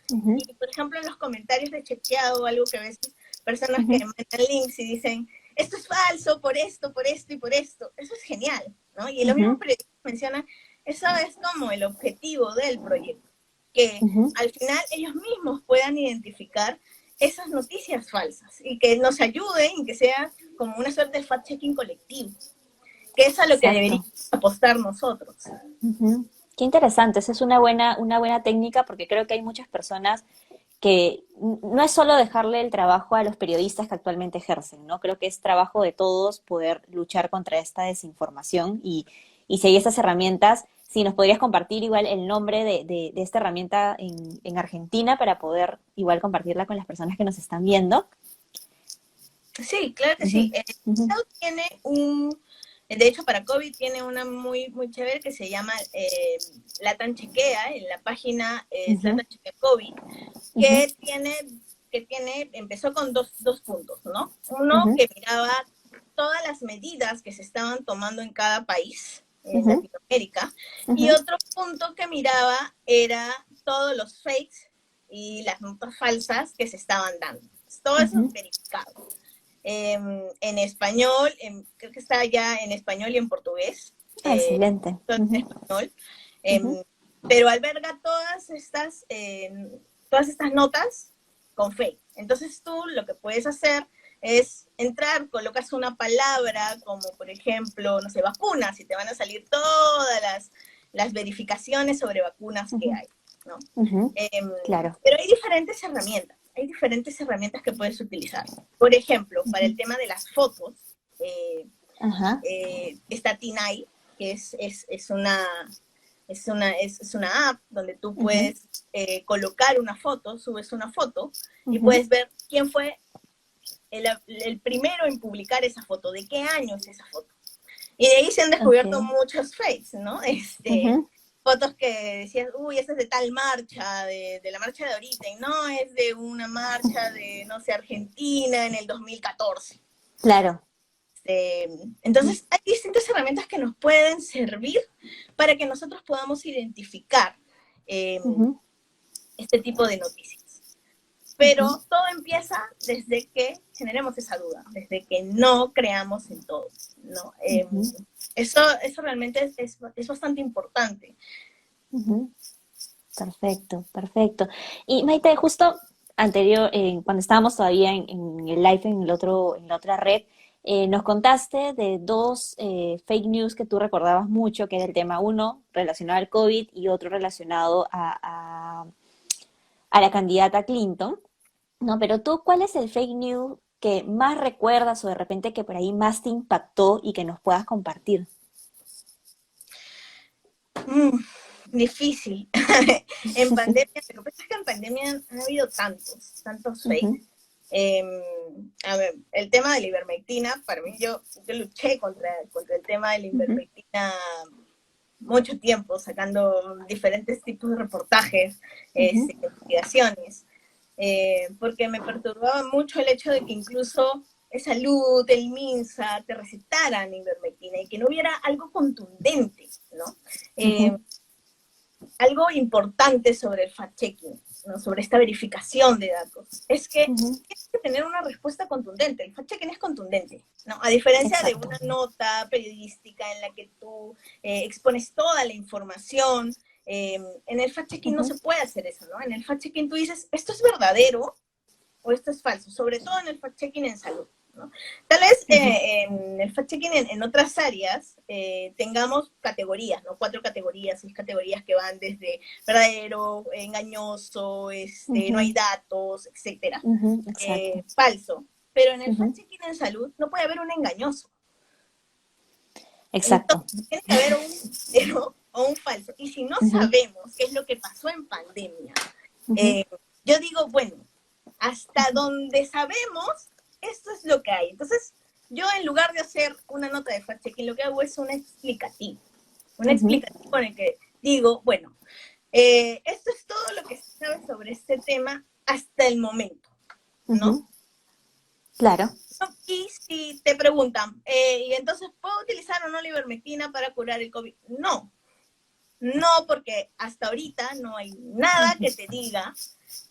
A: ujú,
B: Y, por ejemplo, en los comentarios de chequeado, algo que ves, personas que
A: ujú.
B: meten links y dicen, esto es falso por esto y por esto. Eso es genial, ¿no? Y los mismos
A: Ujú,
B: periodistas mencionan, eso es como el objetivo del proyecto, que
A: ujú.
B: al final ellos mismos puedan identificar esas noticias falsas y que nos ayuden y que sea como una suerte de fact-checking colectivo, que es a lo que
A: Exacto.
B: deberíamos apostar nosotros.
A: Ujú. Qué interesante. Esa es una buena técnica porque creo que hay muchas personas que no es solo dejarle el trabajo a los periodistas que actualmente ejercen, ¿no? Creo que es trabajo de todos poder luchar contra esta desinformación y si hay estas herramientas, si nos podrías compartir igual el nombre de esta herramienta en Argentina para poder igual compartirla con las personas que nos están viendo.
B: Sí, claro que sí.
A: Ujú, ujú,
B: Tiene de hecho para COVID tiene una muy, muy chévere que se llama Latan Chequea, en la página es
A: ujú,
B: Latan Chequea COVID,
A: ujú,
B: empezó con dos puntos, ¿no? Uno
A: ujú,
B: que miraba todas las medidas que se estaban tomando en cada país en
A: ujú,
B: Latinoamérica, y
A: ujú,
B: otro punto que miraba era todos los fakes y las notas falsas que se estaban dando. Todo eso
A: ujú.
B: verificado en español, creo que está ya en español y en portugués,
A: Ah, excelente.
B: en
A: Ujú,
B: español,
A: ujú,
B: pero alberga todas estas notas con fake. Entonces tú lo que puedes hacer es entrar, colocas una palabra como por ejemplo, no sé, vacunas, y te van a salir todas las verificaciones sobre vacunas que
A: ujú,
B: hay, ¿no?
A: ujú. Claro.
B: Pero hay diferentes herramientas que puedes utilizar. Por ejemplo, para el
A: Ujú.
B: tema de las fotos, eh,
A: Ajá.
B: está Tinai, que es una app donde tú
A: Ujú,
B: puedes colocar una foto, subes una foto y
A: ujú,
B: puedes ver quién fue el primero en publicar esa foto, de qué año es esa foto. Y de ahí se han descubierto
A: Okay.
B: muchos fakes, ¿no?
A: Ujú.
B: Fotos que decían, uy, esa es de tal marcha, de la marcha de ahorita, y no, es de una marcha de, no sé, Argentina en el 2014.
A: Claro.
B: Entonces, hay distintas herramientas que nos pueden servir para que nosotros podamos identificar eh,
A: Ujú,
B: este tipo de noticias.
A: ujú,
B: Pero todo empieza desde que generemos esa duda, desde que no creamos en todo, ¿no?
A: ujú,
B: Eso realmente es bastante importante.
A: ujú. Perfecto, perfecto. Y Maite, justo anterior, cuando estábamos todavía en el live en la otra red, nos contaste de dos fake news que tú recordabas mucho, que era el tema uno relacionado al COVID y otro relacionado a la candidata Clinton, ¿no? Pero tú, ¿cuál es el fake news que más recuerdas o de repente que por ahí más te impactó y que nos puedas compartir?
B: Mm, difícil. En pandemia, lo que pasa es que en pandemia han habido tantos
A: Ujú,
B: fakes. Eh, a ver, el tema de la ivermectina, para mí yo luché contra el tema de la
A: ujú,
B: ivermectina mucho tiempo, sacando diferentes tipos de reportajes,
A: ujú,
B: investigaciones, porque me perturbaba mucho el hecho de que incluso Salud, el MINSA, te recetaran ivermectina y que no hubiera algo contundente, ¿no? Eh,
A: ujú,
B: algo importante sobre el fact-checking, ¿no? Sobre esta verificación de datos, es que
A: ujú.
B: tienes que tener una respuesta contundente. El fact-checking es contundente, ¿no? A diferencia de
A: Exacto.
B: una nota periodística en la que tú expones toda la información, en el fact-checking no se
A: Ujú,
B: puede hacer eso, ¿no? En el fact-checking tú dices, ¿esto es verdadero o esto es falso? Sobre todo en el fact-checking en salud, ¿no? Tal vez
A: ujú,
B: en el fact-checking en otras áreas tengamos categorías, ¿no? 4 categorías, 6 categorías que van desde verdadero, engañoso, no hay
A: ujú,
B: datos, etcétera,
A: ujú. Exacto.
B: falso. Pero en el
A: Ujú,
B: fact-checking en salud no puede haber un engañoso.
A: exacto.
B: Entonces, tiene que haber un verdadero o un falso. Y si no
A: Ujú,
B: sabemos qué es lo que pasó en pandemia,
A: ujú,
B: eh, yo digo, bueno, hasta donde sabemos, esto es lo que hay. Entonces, yo en lugar de hacer una nota de fact-checking, lo que hago es una
A: ujú,
B: explicativa en el que digo, bueno, esto es todo lo que se sabe sobre este tema hasta el momento, ¿no?
A: ujú. Claro.
B: Y si te preguntan, ¿y entonces puedo utilizar o no la ivermectina para curar el COVID? No, no, porque hasta ahorita no hay nada
A: Ujú,
B: que te diga,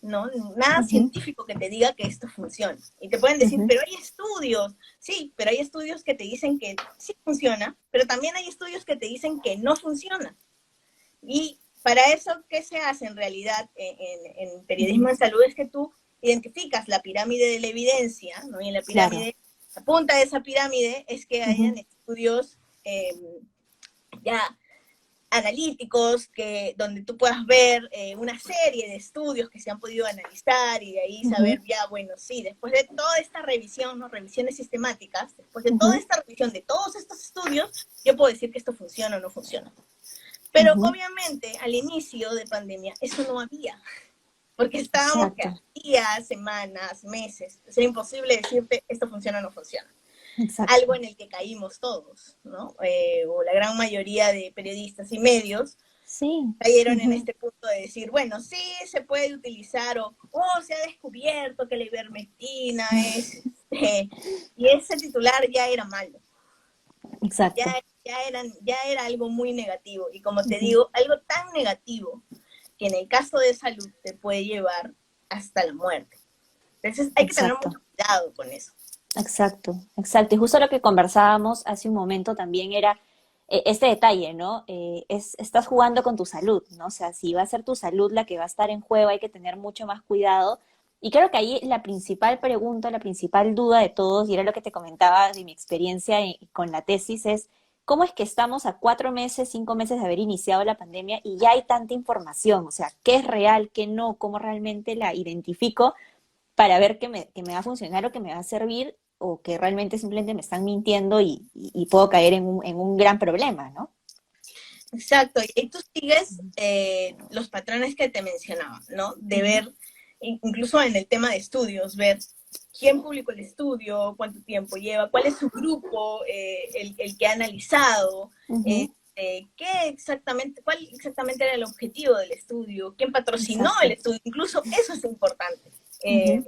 B: ¿no? Nada
A: ujú,
B: científico que te diga que esto funciona. Y te pueden decir,
A: ujú,
B: pero hay estudios. Sí, pero hay estudios que te dicen que sí funciona, pero también hay estudios que te dicen que no funciona. Y para eso, ¿qué se hace en realidad en periodismo
A: ujú.
B: de salud? Es que tú identificas la pirámide de la evidencia, ¿no? Y en la
A: Claro.
B: pirámide, la punta de esa pirámide es que hayan
A: Ujú,
B: estudios ya analíticos, donde tú puedas ver una serie de estudios que se han podido analizar y de ahí
A: ujú,
B: saber ya, bueno, sí, después de toda esta revisión, ¿no? Revisiones sistemáticas, después de toda
A: ujú,
B: esta revisión de todos estos estudios, yo puedo decir que esto funciona o no funciona. Pero
A: ujú.
B: obviamente al inicio de pandemia eso no había, porque estábamos que
A: Exacto.
B: días, semanas, meses, era imposible decirte esto funciona o no funciona. Algo
A: Exacto.
B: en el que caímos todos, ¿no? O la gran mayoría de periodistas y medios
A: Sí.
B: cayeron en
A: Ujú.
B: este punto de decir, bueno, sí se puede utilizar o oh, se ha descubierto que la ivermectina es... y ese titular ya era malo, ya,
A: Exacto.
B: ya era algo muy negativo. Y como te
A: Ujú.
B: digo, algo tan negativo que en el caso de salud te puede llevar hasta la muerte. Entonces hay que tener
A: Exacto.
B: mucho cuidado con eso.
A: Exacto, exacto. Y justo lo que conversábamos hace un momento también era este detalle, ¿no? Estás jugando con tu salud, ¿no? O sea, si va a ser tu salud la que va a estar en juego, hay que tener mucho más cuidado. Y creo que ahí la principal pregunta, la principal duda de todos, y era lo que te comentaba de mi experiencia con la tesis, es cómo es que estamos a 4 meses, 5 meses de haber iniciado la pandemia y ya hay tanta información, o sea, qué es real, qué no, cómo realmente la identifico para ver que me va a funcionar o que me va a servir o que realmente simplemente me están mintiendo y puedo caer en un gran problema, ¿no?
B: Exacto, y ahí tú sigues los patrones que te mencionaba, ¿no? De
A: Ujú,
B: ver, incluso en el tema de estudios, ver quién publicó el estudio, cuánto tiempo lleva, cuál es su grupo, el que ha analizado,
A: Ujú.
B: cuál exactamente era el objetivo del estudio, quién patrocinó el
A: Exacto.
B: estudio, incluso eso es importante.
A: Ujú.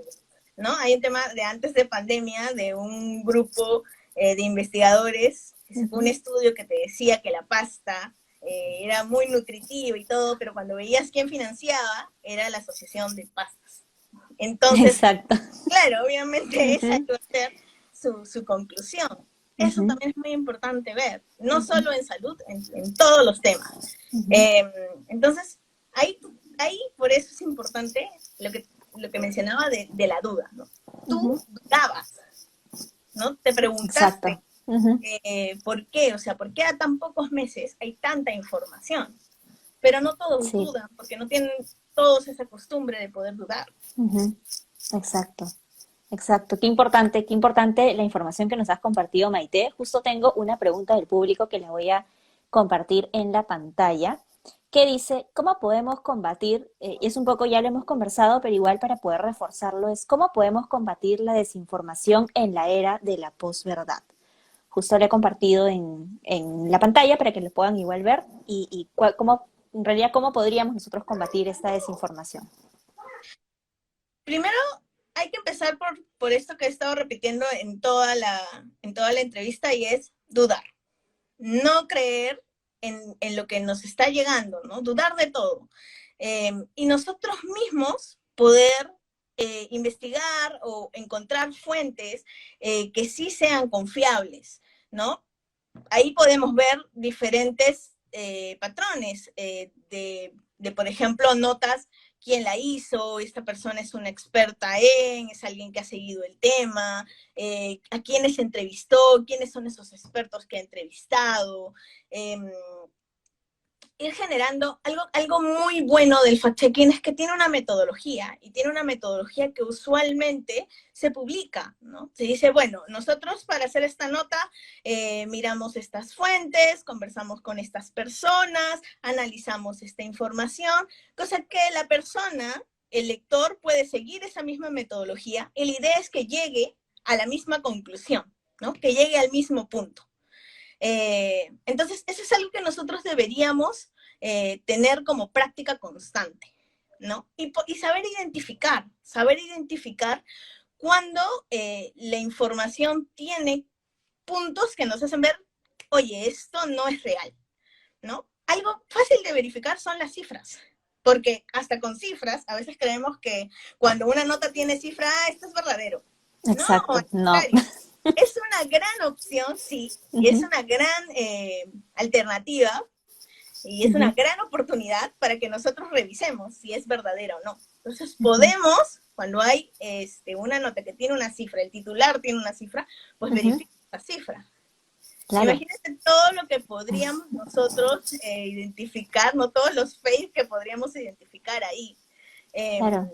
B: ¿No? Hay un tema de antes de pandemia de un grupo de investigadores que sacó un
A: Ujú.
B: estudio que te decía que la pasta era muy nutritiva y todo, pero cuando veías quién financiaba, era la Asociación de Pastas. Entonces,
A: Exacto.
B: claro, obviamente esa
A: Ujú.
B: iba a ser su conclusión. Eso
A: Ujú.
B: también es muy importante ver, no
A: Ujú.
B: solo en salud, en todos los temas.
A: Ujú.
B: Eh, entonces, ahí por eso es importante lo que mencionaba de la duda, ¿no? Tú
A: Ujú.
B: dudabas, ¿no? Te
A: Exacto.
B: preguntaste
A: Ujú.
B: por qué, o sea, por qué a tan pocos meses hay tanta información, pero no todos
A: Sí.
B: dudan, porque no tienen todos esa costumbre de poder dudar.
A: Ujú. Exacto. Exacto, qué importante la información que nos has compartido, Maite. Justo tengo una pregunta del público que la voy a compartir en la pantalla, que dice, ¿cómo podemos combatir, y es un poco, ya lo hemos conversado, pero igual para poder reforzarlo, es cómo podemos combatir la desinformación en la era de la posverdad? Justo lo he compartido en la pantalla para que lo puedan igual ver cómo, en realidad, cómo podríamos nosotros combatir esta desinformación.
B: Primero, hay que empezar por esto que he estado repitiendo en toda la entrevista y es dudar. No creer en lo que nos está llegando, ¿no? Dudar de todo. Y nosotros mismos poder investigar o encontrar fuentes que sí sean confiables, ¿no? Ahí podemos ver diferentes patrones por ejemplo, notas quién la hizo, esta persona es una experta es alguien que ha seguido el tema, a quiénes entrevistó, quiénes son esos expertos que ha entrevistado, eh, ir generando algo muy bueno del fact-checking es que tiene una metodología y tiene una metodología que usualmente se publica, ¿no? Se dice, bueno, nosotros para hacer esta nota miramos estas fuentes, conversamos con estas personas, analizamos esta información, cosa que la persona, el lector puede seguir esa misma metodología y la idea es que llegue a la misma conclusión, ¿no? Que llegue al mismo punto. Entonces, eso es algo que nosotros deberíamos tener como práctica constante, ¿no? Y saber identificar cuando la información tiene puntos que nos hacen ver, oye, esto no es real, ¿no? Algo fácil de verificar son las cifras, porque hasta con cifras, a veces creemos que cuando una nota tiene cifra, esto es verdadero. No, al
A: Exacto, no.
B: contrario, es una gran opción, sí, y es
A: Ujú.
B: una gran alternativa y es una
A: Ujú.
B: gran oportunidad para que nosotros revisemos si es verdadera o no. Entonces
A: Ujú.
B: podemos, cuando hay una nota que tiene una cifra, el titular tiene una cifra, pues
A: Ujú.
B: verificar la cifra.
A: Claro,
B: Imagínate todo lo que podríamos nosotros identificar, no todos los fakes que podríamos identificar ahí. Eh,
A: claro.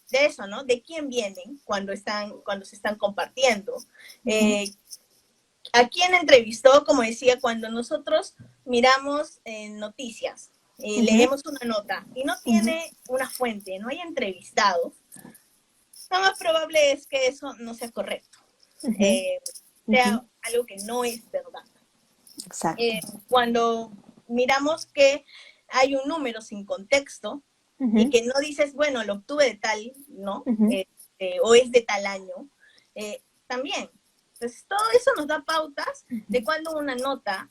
B: de eso, ¿no? De quién vienen cuando se están compartiendo.
A: Ujú.
B: ¿A quién entrevistó? Como decía, cuando nosotros miramos noticias,
A: Ujú.
B: leemos una nota y no
A: Ujú.
B: tiene una fuente, no hay entrevistado, lo más probable es que eso no sea correcto,
A: Ujú.
B: eh,
A: Ujú.
B: sea algo que no es verdad.
A: Exacto.
B: Cuando miramos que hay un número sin contexto y
A: Ujú.
B: que no dices, bueno, lo obtuve de tal, ¿no?
A: Ujú.
B: O es de tal año, también. Entonces, todo eso nos da pautas de cuando una nota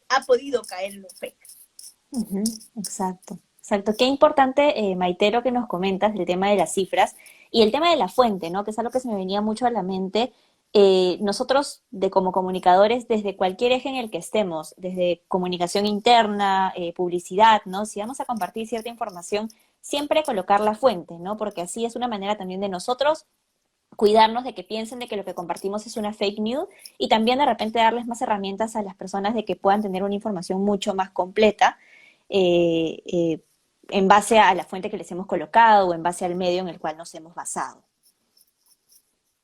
B: ha podido caer en un fake.
A: Ujú. Exacto. Exacto. Qué importante, Maite, lo que nos comentas del tema de las cifras y el tema de la fuente, ¿no? Que es algo que se me venía mucho a la mente. Nosotros, como comunicadores, desde cualquier eje en el que estemos, desde comunicación interna, publicidad, ¿no? Si vamos a compartir cierta información, siempre colocar la fuente, ¿no? Porque así es una manera también de nosotros cuidarnos de que piensen de que lo que compartimos es una fake news y también de repente darles más herramientas a las personas de que puedan tener una información mucho más completa eh, eh, en base a la fuente que les hemos colocado o en base al medio en el cual nos hemos basado.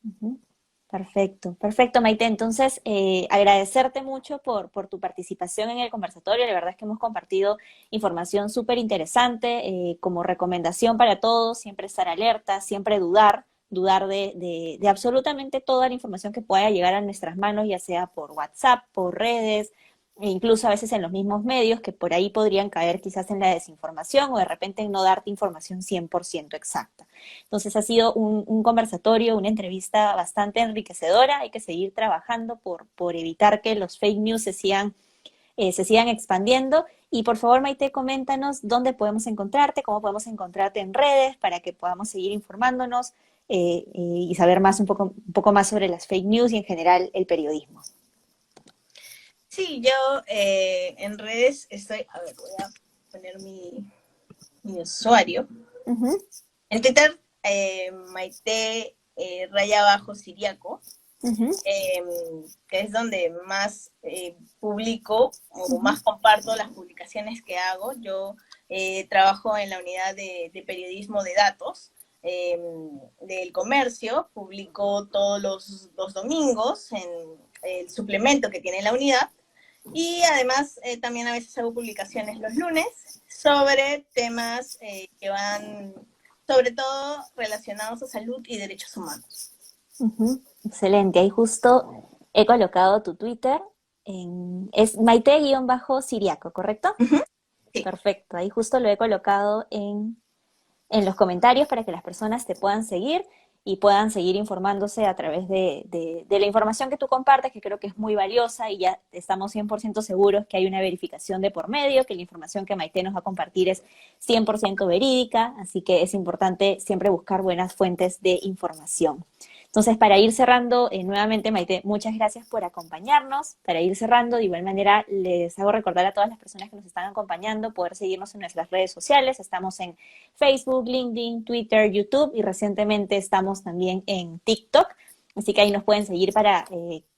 A: Ujú. Perfecto, perfecto, Maite. Entonces, agradecerte mucho por tu participación en el conversatorio. La verdad es que hemos compartido información súper interesante como recomendación para todos, siempre estar alerta, siempre dudar, dudar de absolutamente toda la información que pueda llegar a nuestras manos, ya sea por WhatsApp, por redes, e incluso a veces en los mismos medios que por ahí podrían caer quizás en la desinformación o de repente en no darte información 100% exacta. Entonces ha sido un conversatorio, una entrevista bastante enriquecedora. Hay que seguir trabajando por evitar que los fake news se sigan expandiendo. Y por favor, Maite, coméntanos dónde podemos encontrarte, cómo podemos encontrarte en redes para que podamos seguir informándonos y saber más un poco más sobre las fake news y en general el periodismo.
B: Sí, yo en redes estoy, a ver, voy a poner mi usuario.
A: Uh-huh.
B: En Twitter, Maite raya abajo Siriaco,
A: Uh-huh.
B: que es donde más publico o
A: Uh-huh.
B: más comparto las publicaciones que hago. Yo trabajo en la unidad de periodismo de datos del comercio, publico todos los domingos en el suplemento que tiene la unidad. Y además también a veces hago publicaciones los lunes sobre temas que van sobre todo relacionados a salud y derechos humanos.
A: Uh-huh. Excelente, ahí justo he colocado tu Twitter, es Maite-Siriaco, ¿correcto?
B: Uh-huh. Sí.
A: Perfecto, ahí justo lo he colocado en los comentarios para que las personas te puedan seguir y puedan seguir informándose a través de la información que tú compartes, que creo que es muy valiosa y ya estamos 100% seguros que hay una verificación de por medio, que la información que Maite nos va a compartir es 100% verídica, así que es importante siempre buscar buenas fuentes de información. Entonces, para ir cerrando, nuevamente, Maite, muchas gracias por acompañarnos. Para ir cerrando, de igual manera, les hago recordar a todas las personas que nos están acompañando poder seguirnos en nuestras redes sociales. Estamos en Facebook, LinkedIn, Twitter, YouTube y recientemente estamos también en TikTok. Así que ahí nos pueden seguir para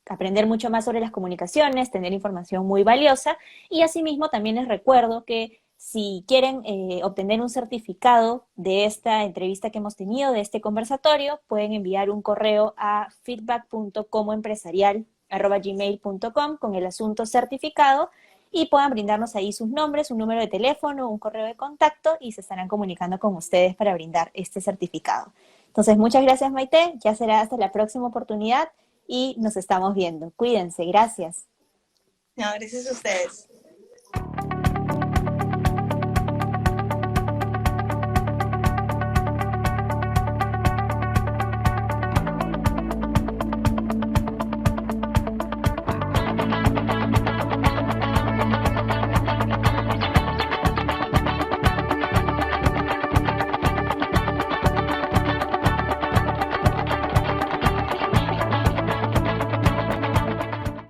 A: aprender mucho más sobre las comunicaciones, tener información muy valiosa. Y asimismo, también les recuerdo que si quieren obtener un certificado de esta entrevista que hemos tenido, de este conversatorio, pueden enviar un correo a feedback.comoempresarial@gmail.com con el asunto certificado y puedan brindarnos ahí sus nombres, un número de teléfono, un correo de contacto y se estarán comunicando con ustedes para brindar este certificado. Entonces, muchas gracias, Maite. Ya será hasta la próxima oportunidad y nos estamos viendo. Cuídense. Gracias.
B: No, gracias a ustedes.